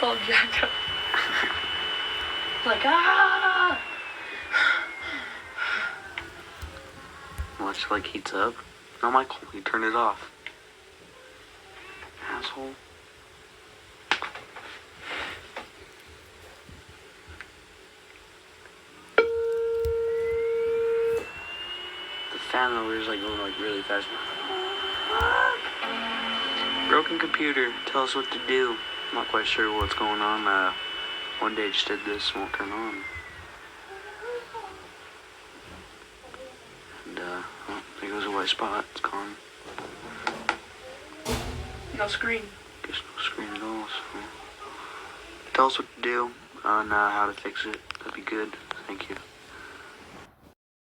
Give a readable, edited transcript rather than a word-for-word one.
all jacked up. Like, ah! Watch it like heats up. No, Michael, you turned it off. Asshole. The fan over is like going like really fast. Broken computer, tell us what to do. I'm not quite sure what's going on. One day I just did this, won't turn on. And oh, there goes a white spot, it's gone. No screen. Guess no screen at all, so. Tell us what to do and how to fix it. That'd be good. Thank you.